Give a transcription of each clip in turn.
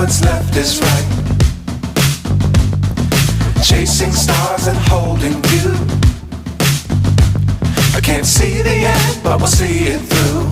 what's left is right. Chasing stars and holding you. I can't see the end, but we'll see it through.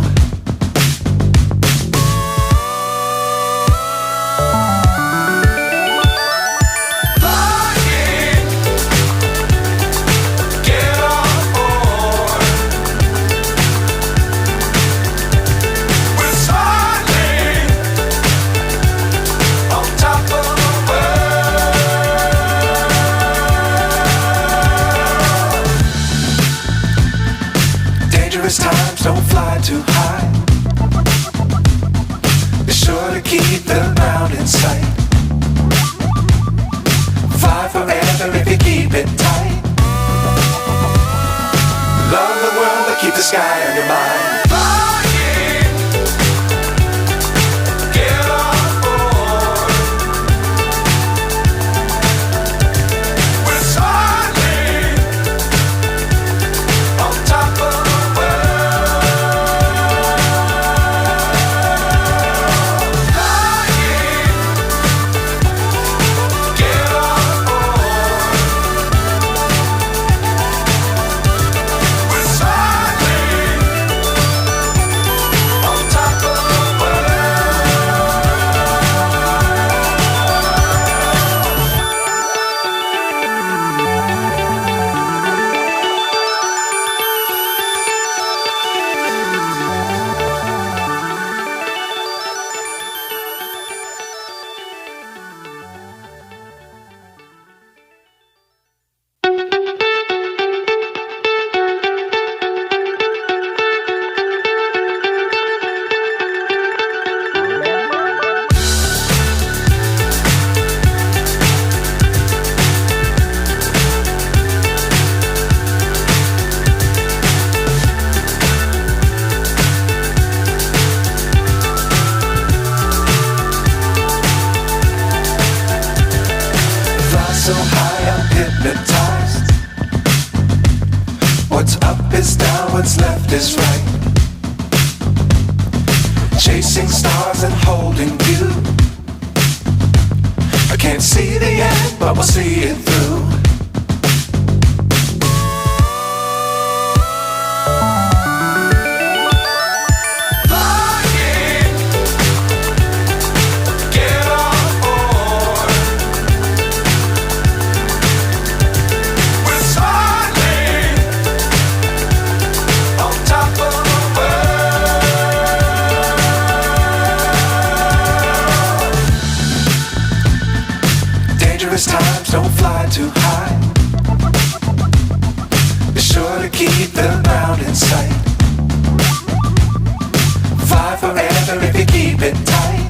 Times don't fly too high. Be sure to keep the ground in sight. Fly forever if you keep it tight. Love the world but keep the sky on your mind. So high I'm hypnotized. What's up is down, what's left is right. Chasing stars and holding you. I can't see the end, but we'll see it through. Times don't fly too high. Be sure to keep the ground in sight. Fly forever if you keep it tight.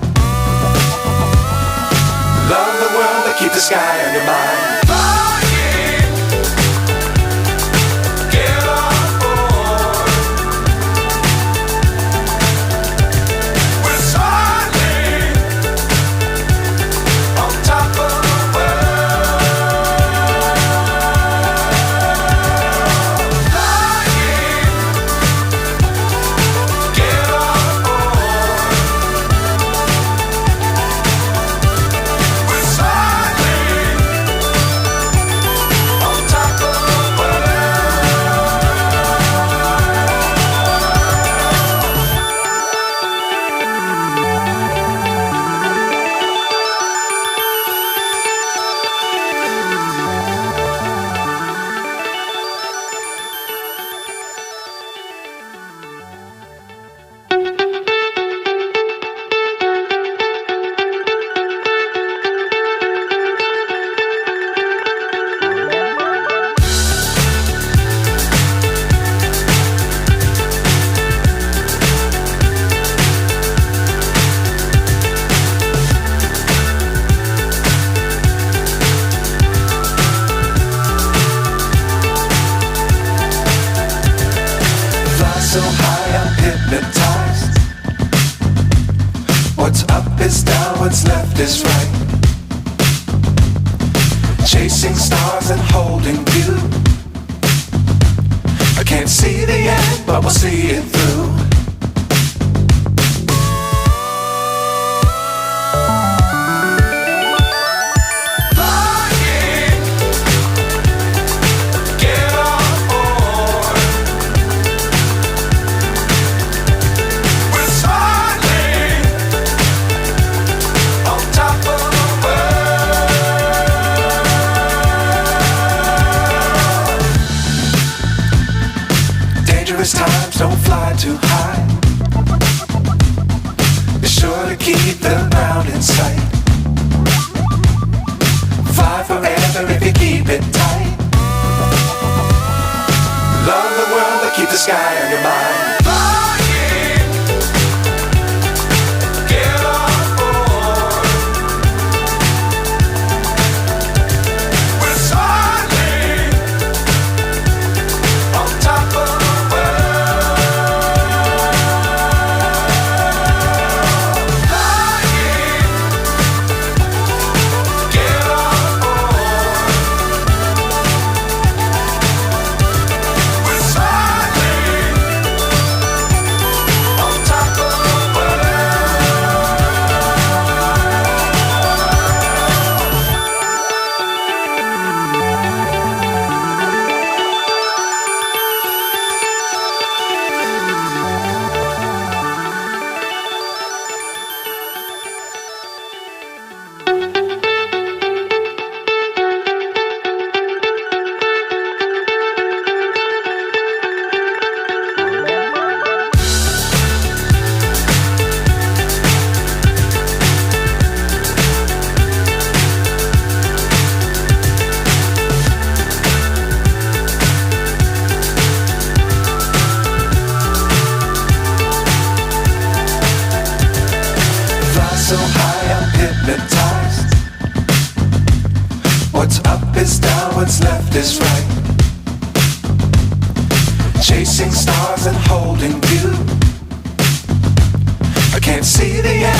Love the world but keep the sky on your mind. So high I'm hypnotized. What's up is down, what's left is right. Chasing stars and holding you. I can't see the end, but we'll see it through. the ground in sight. Fly forever if you keep it tight. Love the world, but keep the sky on your mind. Flying, get on board. We're soaring on top of the world. Flying, get on board. We're soaring on top of the so high I'm hypnotized. What's up is down, what's left is right. Chasing stars and holding you. I can't see the end.